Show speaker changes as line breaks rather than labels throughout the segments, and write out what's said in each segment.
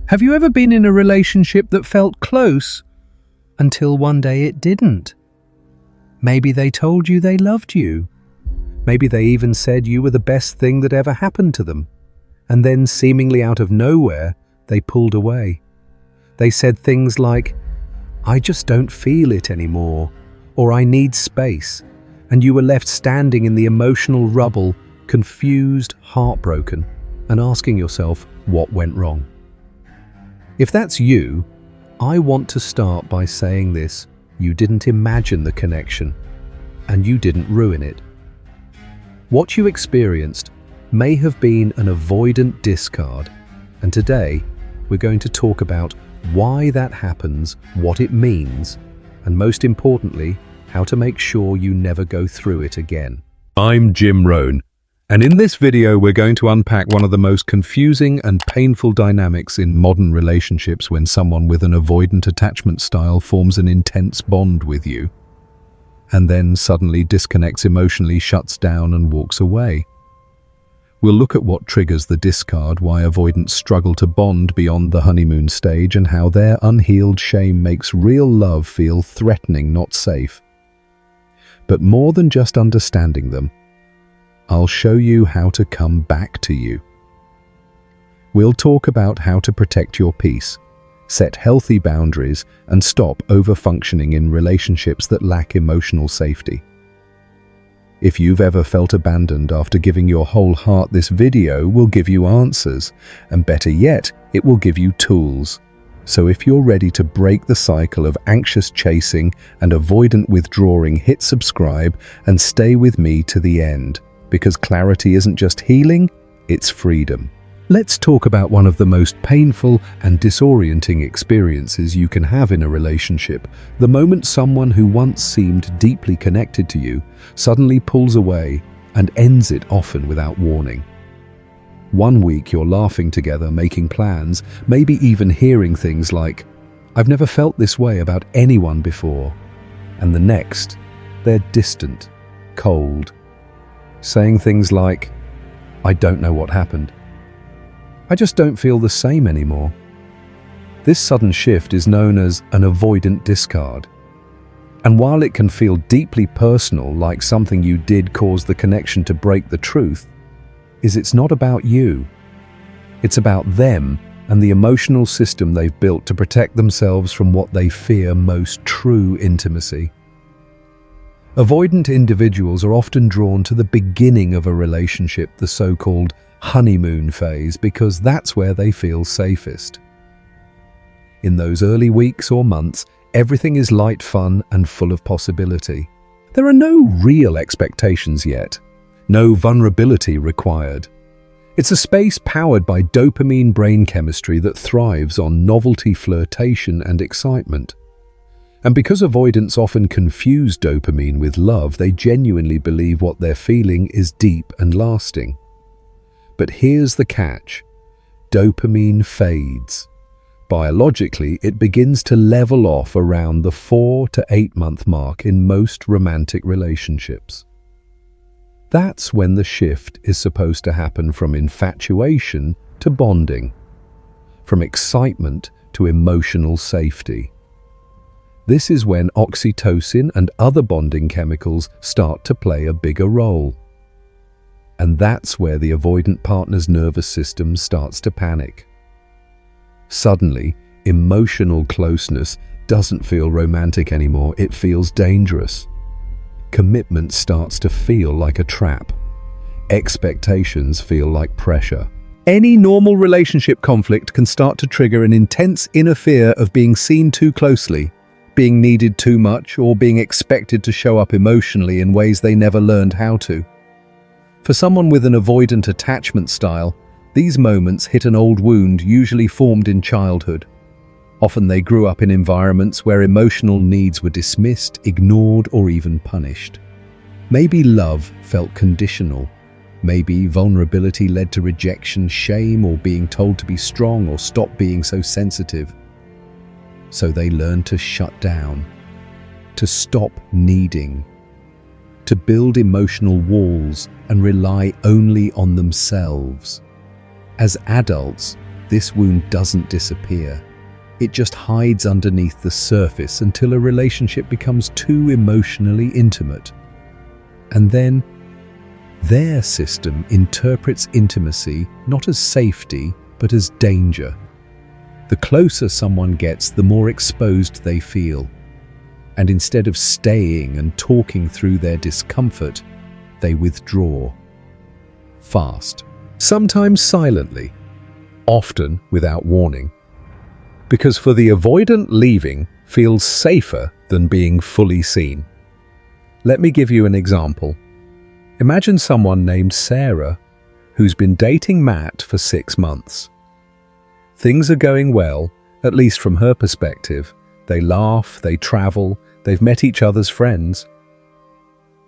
Have you ever been in a relationship that felt close until one day it didn't? Maybe they told you they loved you. Maybe they even said you were the best thing that ever happened to them. And then, seemingly out of nowhere, they pulled away. They said things like, "I just don't feel it anymore," or "I need space," and you were left standing in the emotional rubble, confused, heartbroken, and asking yourself what went wrong. If that's you, I want to start by saying this: you didn't imagine the connection, and you didn't ruin it. What you experienced may have been an avoidant discard, and today we're going to talk about why that happens, what it means, and most importantly, how to make sure you never go through it again. I'm Jim Rohn, and in this video we're going to unpack one of the most confusing and painful dynamics in modern relationships when someone with an avoidant attachment style forms an intense bond with you, and then suddenly disconnects emotionally, shuts down and walks away. We'll look at what triggers the discard, why avoidants struggle to bond beyond the honeymoon stage, and how their unhealed shame makes real love feel threatening, not safe. But more than just understanding them, I'll show you how to come back to you. We'll talk about how to protect your peace, set healthy boundaries, and stop over-functioning in relationships that lack emotional safety. If you've ever felt abandoned after giving your whole heart, this video will give you answers, and better yet, it will give you tools. So if you're ready to break the cycle of anxious chasing and avoidant withdrawing, hit subscribe and stay with me to the end, because clarity isn't just healing, it's freedom. Let's talk about one of the most painful and disorienting experiences you can have in a relationship: the moment someone who once seemed deeply connected to you suddenly pulls away and ends it, often without warning. One week you're laughing together, making plans, maybe even hearing things like, "I've never felt this way about anyone before." And the next, they're distant, cold, saying things like, "I don't know what happened. I just don't feel the same anymore." This sudden shift is known as an avoidant discard. And while it can feel deeply personal, like something you did caused the connection to break, the truth is it's not about you. It's about them and the emotional system they've built to protect themselves from what they fear most: true intimacy. Avoidant individuals are often drawn to the beginning of a relationship, the so-called honeymoon phase, because that's where they feel safest. In those early weeks or months, everything is light, fun, and full of possibility. There are no real expectations yet, no vulnerability required. It's a space powered by dopamine brain chemistry that thrives on novelty, flirtation, and excitement. And because avoidants often confuse dopamine with love, they genuinely believe what they're feeling is deep and lasting. But here's the catch: dopamine fades. Biologically, it begins to level off around the 4 to 8 month mark in most romantic relationships. That's when the shift is supposed to happen from infatuation to bonding, from excitement to emotional safety. This is when oxytocin and other bonding chemicals start to play a bigger role. And that's where the avoidant partner's nervous system starts to panic. Suddenly, emotional closeness doesn't feel romantic anymore, it feels dangerous. Commitment starts to feel like a trap. Expectations feel like pressure. Any normal relationship conflict can start to trigger an intense inner fear of being seen too closely, being needed too much, or being expected to show up emotionally in ways they never learned how to. For someone with an avoidant attachment style, these moments hit an old wound usually formed in childhood. Often they grew up in environments where emotional needs were dismissed, ignored, or even punished. Maybe love felt conditional. Maybe vulnerability led to rejection, shame, or being told to be strong or stop being so sensitive. So they learned to shut down, to stop needing, to build emotional walls and rely only on themselves. As adults, this wound doesn't disappear. It just hides underneath the surface until a relationship becomes too emotionally intimate. And then, their system interprets intimacy not as safety, but as danger. The closer someone gets, the more exposed they feel. And instead of staying and talking through their discomfort, they withdraw. Fast. Sometimes silently. Often without warning. Because for the avoidant, leaving feels safer than being fully seen. Let me give you an example. Imagine someone named Sarah who's been dating Matt for 6 months. Things are going well, at least from her perspective. They laugh, they travel, they've met each other's friends.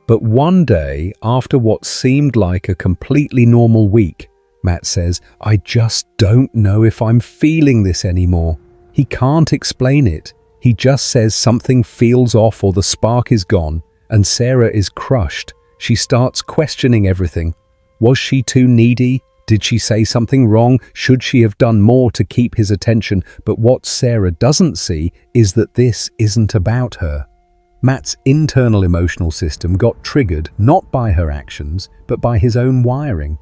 But one day, after what seemed like a completely normal week, Matt says, "I just don't know if I'm feeling this anymore." He can't explain it. He just says something feels off or the spark is gone, and Sarah is crushed. She starts questioning everything. Was she too needy? Did she say something wrong? Should she have done more to keep his attention? But what Sarah doesn't see is that this isn't about her. Matt's internal emotional system got triggered not by her actions, but by his own wiring.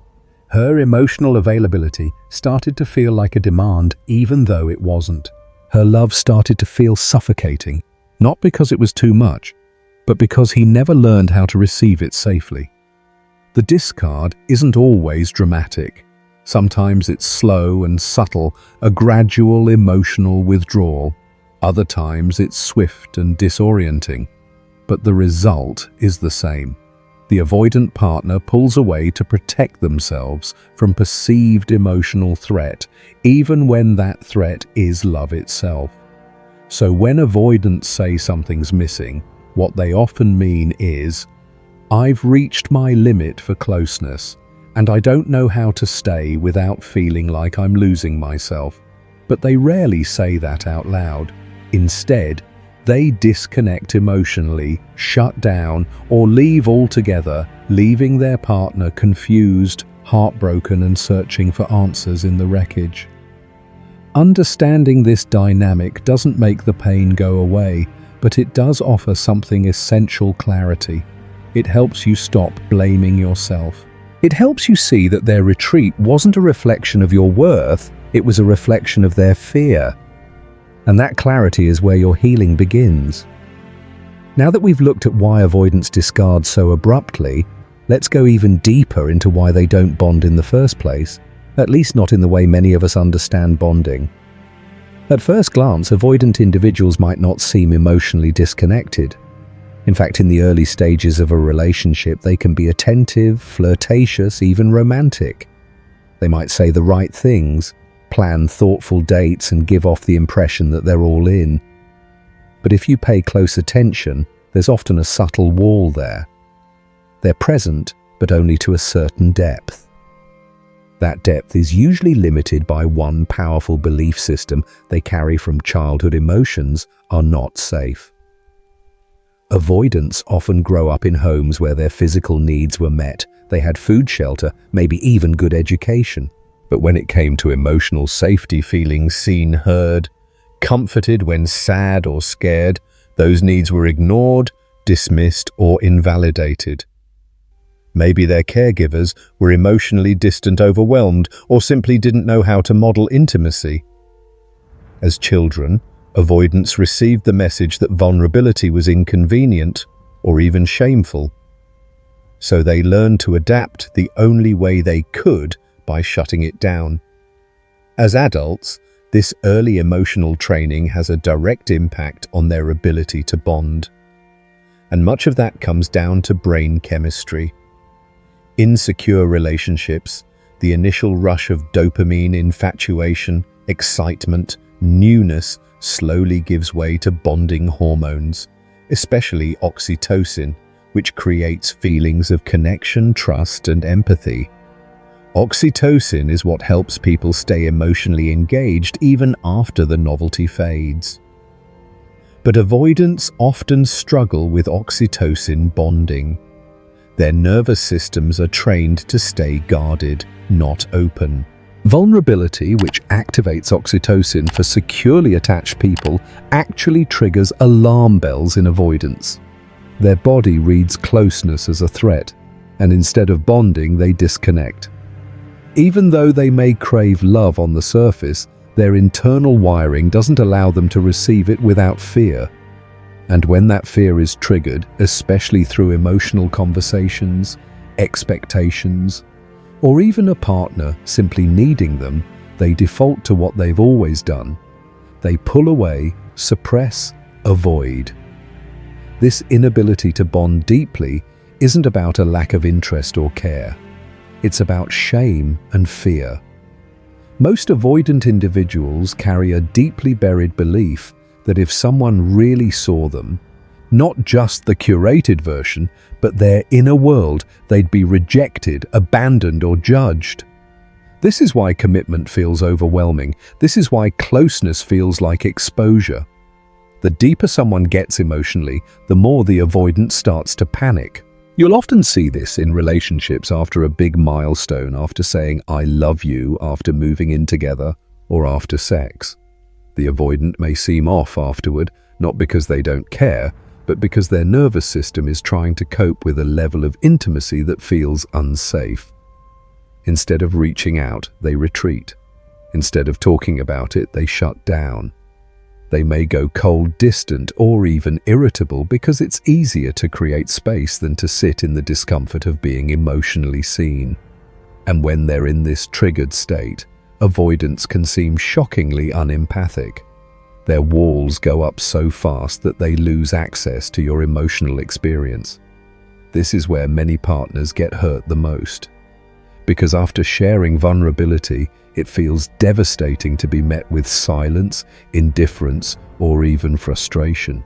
Her emotional availability started to feel like a demand, even though it wasn't. Her love started to feel suffocating, not because it was too much, but because he never learned how to receive it safely. The discard isn't always dramatic. Sometimes it's slow and subtle, a gradual emotional withdrawal. Other times it's swift and disorienting. But the result is the same. The avoidant partner pulls away to protect themselves from perceived emotional threat, even when that threat is love itself. So when avoidants say something's missing, what they often mean is, "I've reached my limit for closeness, and I don't know how to stay without feeling like I'm losing myself." But they rarely say that out loud. Instead, they disconnect emotionally, shut down, or leave altogether, leaving their partner confused, heartbroken, and searching for answers in the wreckage. Understanding this dynamic doesn't make the pain go away, but it does offer something essential: clarity. It helps you stop blaming yourself. It helps you see that their retreat wasn't a reflection of your worth, it was a reflection of their fear. And that clarity is where your healing begins. Now that we've looked at why avoidants discard so abruptly, let's go even deeper into why they don't bond in the first place, at least not in the way many of us understand bonding. At first glance, avoidant individuals might not seem emotionally disconnected. In fact, in the early stages of a relationship, they can be attentive, flirtatious, even romantic. They might say the right things, plan thoughtful dates, and give off the impression that they're all in. But if you pay close attention, there's often a subtle wall there. They're present, but only to a certain depth. That depth is usually limited by one powerful belief system they carry from childhood: emotions are not safe. Avoidants often grow up in homes where their physical needs were met. They had food, shelter, maybe even good education. But when it came to emotional safety, feeling seen, heard, comforted when sad or scared, those needs were ignored, dismissed, or invalidated. Maybe their caregivers were emotionally distant, overwhelmed, or simply didn't know how to model intimacy. As children, avoidants received the message that vulnerability was inconvenient or even shameful. So they learned to adapt the only way they could, by shutting it down. As adults, this early emotional training has a direct impact on their ability to bond. And much of that comes down to brain chemistry. In secure relationships, the initial rush of dopamine, infatuation, excitement, newness slowly gives way to bonding hormones, especially oxytocin, which creates feelings of connection, trust, and empathy. Oxytocin is what helps people stay emotionally engaged even after the novelty fades. But avoidants often struggle with oxytocin bonding. Their nervous systems are trained to stay guarded, not open. Vulnerability, which activates oxytocin for securely attached people, actually triggers alarm bells in avoidance. Their body reads closeness as a threat, and instead of bonding, they disconnect. Even though they may crave love on the surface, their internal wiring doesn't allow them to receive it without fear. And when that fear is triggered, especially through emotional conversations, expectations, or even a partner simply needing them, they default to what they've always done. They pull away, suppress, avoid. This inability to bond deeply isn't about a lack of interest or care. It's about shame and fear. Most avoidant individuals carry a deeply buried belief that if someone really saw them, not just the curated version, but their inner world, they'd be rejected, abandoned, or judged. This is why commitment feels overwhelming. This is why closeness feels like exposure. The deeper someone gets emotionally, the more the avoidant starts to panic. You'll often see this in relationships after a big milestone, after saying, "I love you," after moving in together, or after sex. The avoidant may seem off afterward, not because they don't care, but because their nervous system is trying to cope with a level of intimacy that feels unsafe. Instead of reaching out, they retreat. Instead of talking about it, they shut down. They may go cold, distant, or even irritable because it's easier to create space than to sit in the discomfort of being emotionally seen. And when they're in this triggered state, avoidance can seem shockingly unempathic. Their walls go up so fast that they lose access to your emotional experience. This is where many partners get hurt the most. Because after sharing vulnerability, it feels devastating to be met with silence, indifference, or even frustration.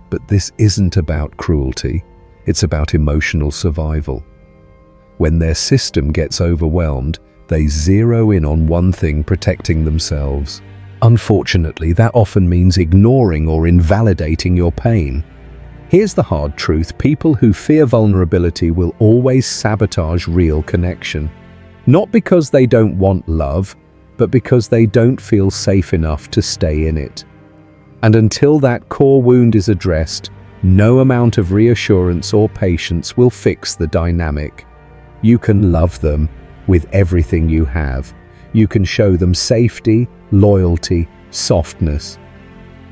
But this isn't about cruelty, it's about emotional survival. When their system gets overwhelmed, they zero in on one thing, protecting themselves. Unfortunately, that often means ignoring or invalidating your pain. Here's the hard truth: people who fear vulnerability will always sabotage real connection. Not because they don't want love, but because they don't feel safe enough to stay in it. And until that core wound is addressed, no amount of reassurance or patience will fix the dynamic. You can love them with everything you have. You can show them safety, loyalty, softness.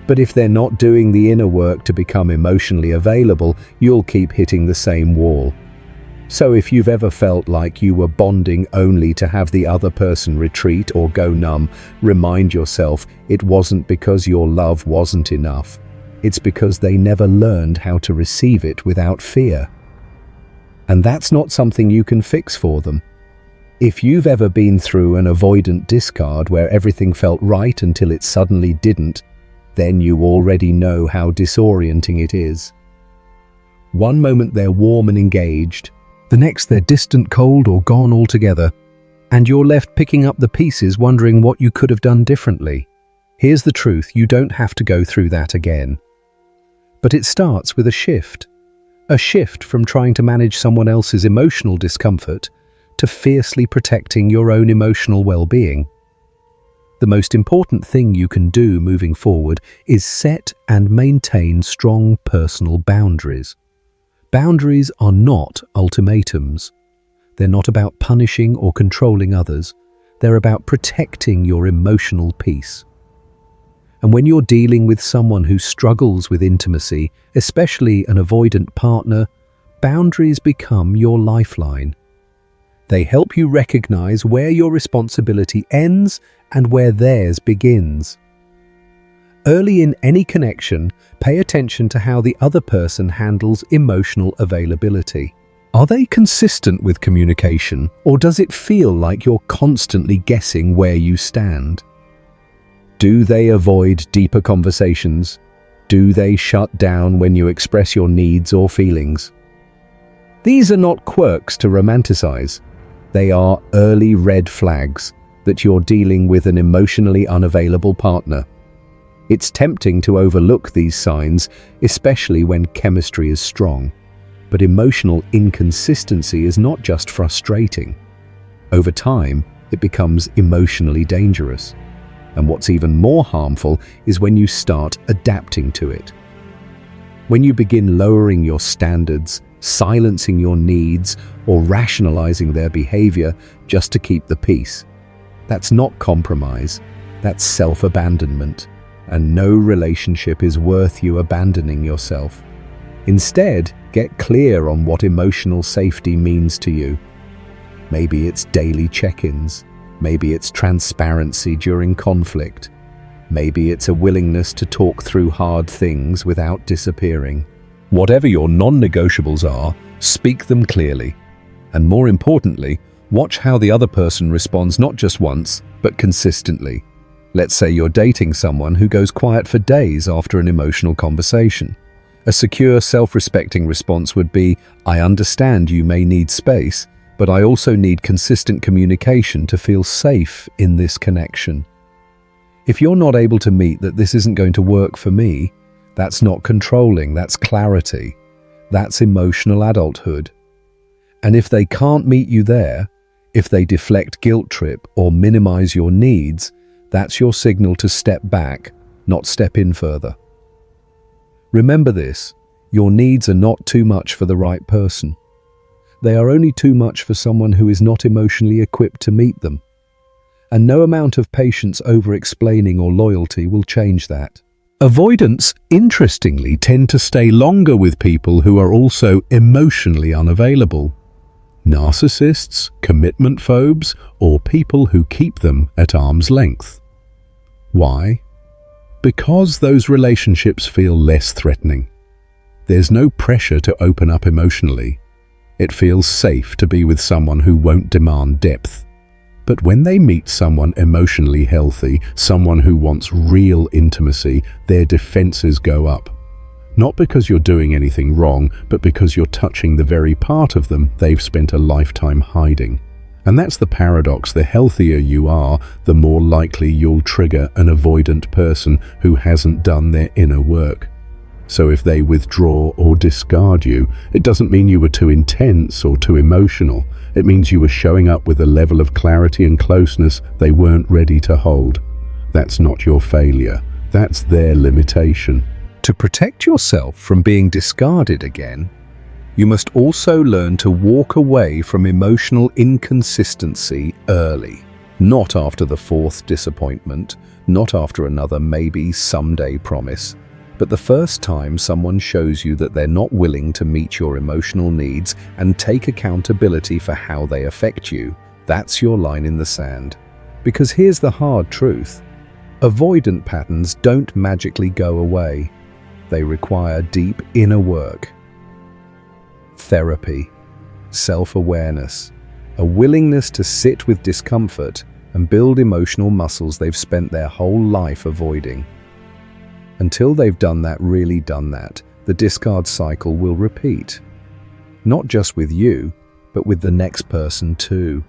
But if they're not doing the inner work to become emotionally available, you'll keep hitting the same wall. So if you've ever felt like you were bonding only to have the other person retreat or go numb, remind yourself it wasn't because your love wasn't enough. It's because they never learned how to receive it without fear. And that's not something you can fix for them. If you've ever been through an avoidant discard where everything felt right until it suddenly didn't, then you already know how disorienting it is. One moment they're warm and engaged, the next they're distant, cold, or gone altogether, and you're left picking up the pieces wondering what you could have done differently. Here's the truth: you don't have to go through that again. But it starts with a shift from trying to manage someone else's emotional discomfort to fiercely protecting your own emotional well-being. The most important thing you can do moving forward is set and maintain strong personal boundaries. Boundaries are not ultimatums. They're not about punishing or controlling others. They're about protecting your emotional peace. And when you're dealing with someone who struggles with intimacy, especially an avoidant partner, boundaries become your lifeline. They help you recognize where your responsibility ends and where theirs begins. Early in any connection, pay attention to how the other person handles emotional availability. Are they consistent with communication, or does it feel like you're constantly guessing where you stand? Do they avoid deeper conversations? Do they shut down when you express your needs or feelings? These are not quirks to romanticize. They are early red flags that you're dealing with an emotionally unavailable partner. It's tempting to overlook these signs, especially when chemistry is strong. But emotional inconsistency is not just frustrating. Over time, it becomes emotionally dangerous. And what's even more harmful is when you start adapting to it. When you begin lowering your standards, silencing your needs, or rationalizing their behavior just to keep the peace. That's not compromise, that's self-abandonment. And no relationship is worth you abandoning yourself. Instead, get clear on what emotional safety means to you. Maybe it's daily check-ins. Maybe it's transparency during conflict. Maybe it's a willingness to talk through hard things without disappearing. Whatever your non-negotiables are, speak them clearly. And more importantly, watch how the other person responds not just once, but consistently. Let's say you're dating someone who goes quiet for days after an emotional conversation. A secure, self-respecting response would be, "I understand you may need space, but I also need consistent communication to feel safe in this connection." If you're not able to meet that this isn't going to work for me, that's not controlling, that's clarity. That's emotional adulthood. And if they can't meet you there, if they deflect, guilt trip, or minimize your needs, that's your signal to step back, not step in further. Remember this, your needs are not too much for the right person. They are only too much for someone who is not emotionally equipped to meet them. And no amount of patience over-explaining or loyalty will change that. Avoidants, interestingly, tend to stay longer with people who are also emotionally unavailable. Narcissists, commitment phobes, or people who keep them at arm's length. Why? Because those relationships feel less threatening. There's no pressure to open up emotionally. It feels safe to be with someone who won't demand depth. But when they meet someone emotionally healthy, someone who wants real intimacy, their defenses go up. Not because you're doing anything wrong, but because you're touching the very part of them they've spent a lifetime hiding. And that's the paradox. The healthier you are, the more likely you'll trigger an avoidant person who hasn't done their inner work. So if they withdraw or discard you, it doesn't mean you were too intense or too emotional. It means you were showing up with a level of clarity and closeness they weren't ready to hold. That's not your failure. That's their limitation. To protect yourself from being discarded again, you must also learn to walk away from emotional inconsistency early. Not after the fourth disappointment, not after another maybe someday promise, but the first time someone shows you that they're not willing to meet your emotional needs and take accountability for how they affect you. That's your line in the sand. Because here's the hard truth. Avoidant patterns don't magically go away. They require deep inner work. Therapy, self-awareness, a willingness to sit with discomfort and build emotional muscles they've spent their whole life avoiding. Until they've really done that, the discard cycle will repeat. Not just with you, but with the next person too.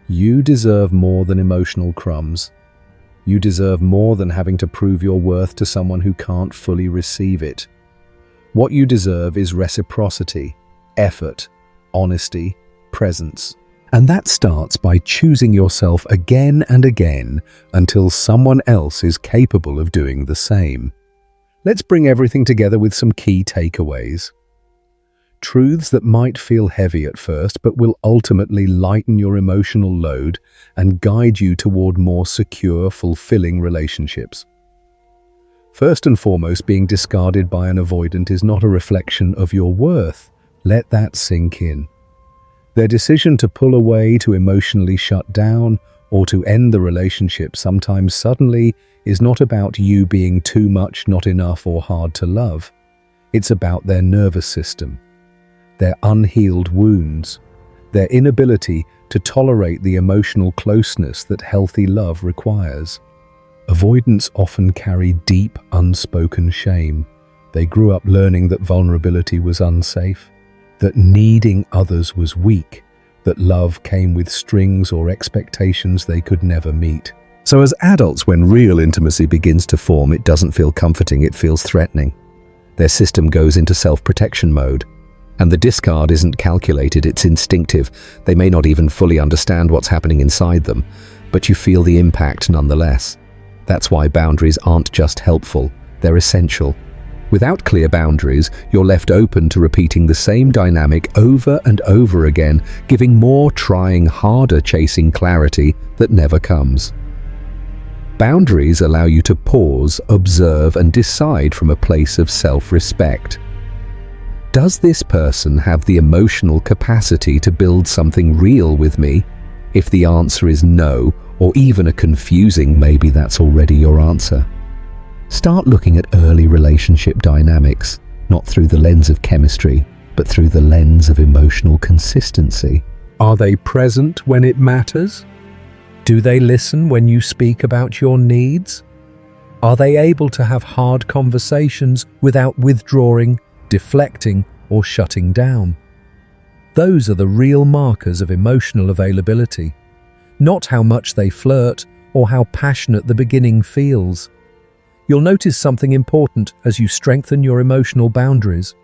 You deserve more than emotional crumbs. You deserve more than having to prove your worth to someone who can't fully receive it. What you deserve is reciprocity, effort, honesty, presence. And that starts by choosing yourself again and again until someone else is capable of doing the same. Let's bring everything together with some key takeaways. Truths that might feel heavy at first, but will ultimately lighten your emotional load and guide you toward more secure, fulfilling relationships. First and foremost, being discarded by an avoidant is not a reflection of your worth. Let that sink in. Their decision to pull away, to emotionally shut down, or to end the relationship sometimes suddenly is not about you being too much, not enough, or hard to love. It's about their nervous system, their unhealed wounds, their inability to tolerate the emotional closeness that healthy love requires. Avoidants often carry deep, unspoken shame. They grew up learning that vulnerability was unsafe, that needing others was weak, that love came with strings or expectations they could never meet. So as adults, when real intimacy begins to form, it doesn't feel comforting, it feels threatening. Their system goes into self-protection mode. And the discard isn't calculated, it's instinctive. They may not even fully understand what's happening inside them, but you feel the impact nonetheless. That's why boundaries aren't just helpful, they're essential. Without clear boundaries, you're left open to repeating the same dynamic over and over again, giving more, trying harder, chasing clarity that never comes. Boundaries allow you to pause, observe, and decide from a place of self-respect. Does this person have the emotional capacity to build something real with me? If the answer is no, or even a confusing maybe, that's already your answer. Start looking at early relationship dynamics, not through the lens of chemistry, but through the lens of emotional consistency. Are they present when it matters? Do they listen when you speak about your needs? Are they able to have hard conversations without withdrawing, deflecting, or shutting down? Those are the real markers of emotional availability, not how much they flirt or how passionate the beginning feels. You'll notice something important as you strengthen your emotional boundaries.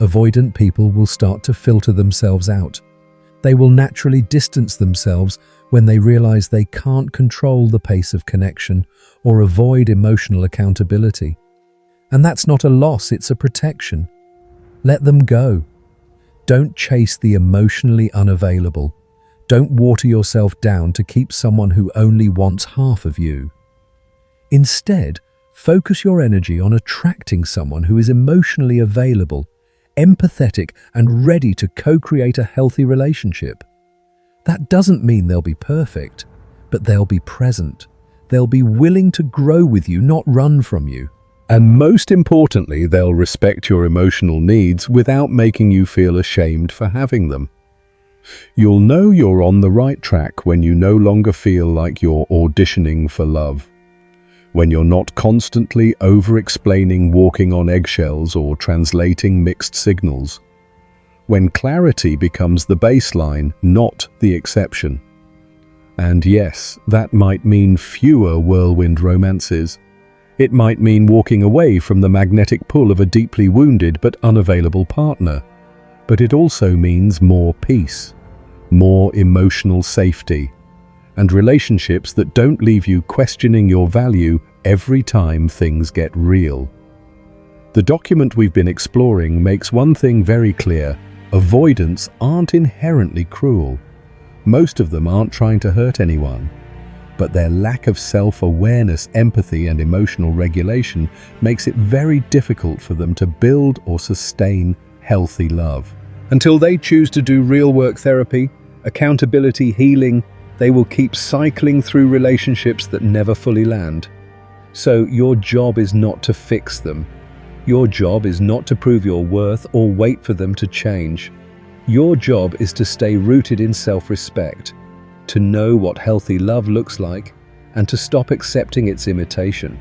Avoidant people will start to filter themselves out. They will naturally distance themselves when they realize they can't control the pace of connection or avoid emotional accountability. And that's not a loss, it's a protection. Let them go. Don't chase the emotionally unavailable. Don't water yourself down to keep someone who only wants half of you. Instead, focus your energy on attracting someone who is emotionally available, empathetic, and ready to co-create a healthy relationship. That doesn't mean they'll be perfect, but they'll be present. They'll be willing to grow with you, not run from you. And most importantly, they'll respect your emotional needs without making you feel ashamed for having them. You'll know you're on the right track when you no longer feel like you're auditioning for love. When you're not constantly over-explaining, walking on eggshells, or translating mixed signals. When clarity becomes the baseline, not the exception. And yes, that might mean fewer whirlwind romances. It might mean walking away from the magnetic pull of a deeply wounded but unavailable partner. But it also means more peace, more emotional safety, and relationships that don't leave you questioning your value every time things get real. The document we've been exploring makes one thing very clear: avoidants aren't inherently cruel. Most of them aren't trying to hurt anyone, but their lack of self-awareness, empathy, and emotional regulation makes it very difficult for them to build or sustain healthy love. Until they choose to do real work therapy, accountability, healing, they will keep cycling through relationships that never fully land. So your job is not to fix them. Your job is not to prove your worth or wait for them to change. Your job is to stay rooted in self-respect, to know what healthy love looks like, and to stop accepting its imitation,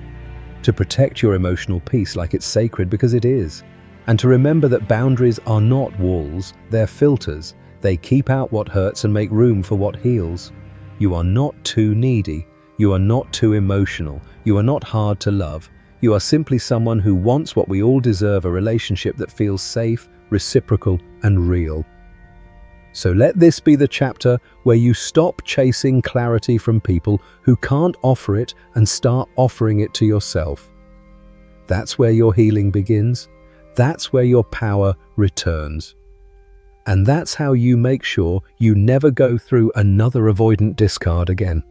to protect your emotional peace like it's sacred, because it is, and to remember that boundaries are not walls, they're filters. They keep out what hurts and make room for what heals. You are not too needy. You are not too emotional. You are not hard to love. You are simply someone who wants what we all deserve: a relationship that feels safe, reciprocal, and real. So let this be the chapter where you stop chasing clarity from people who can't offer it and start offering it to yourself. That's where your healing begins. That's where your power returns. And that's how you make sure you never go through another avoidant discard again.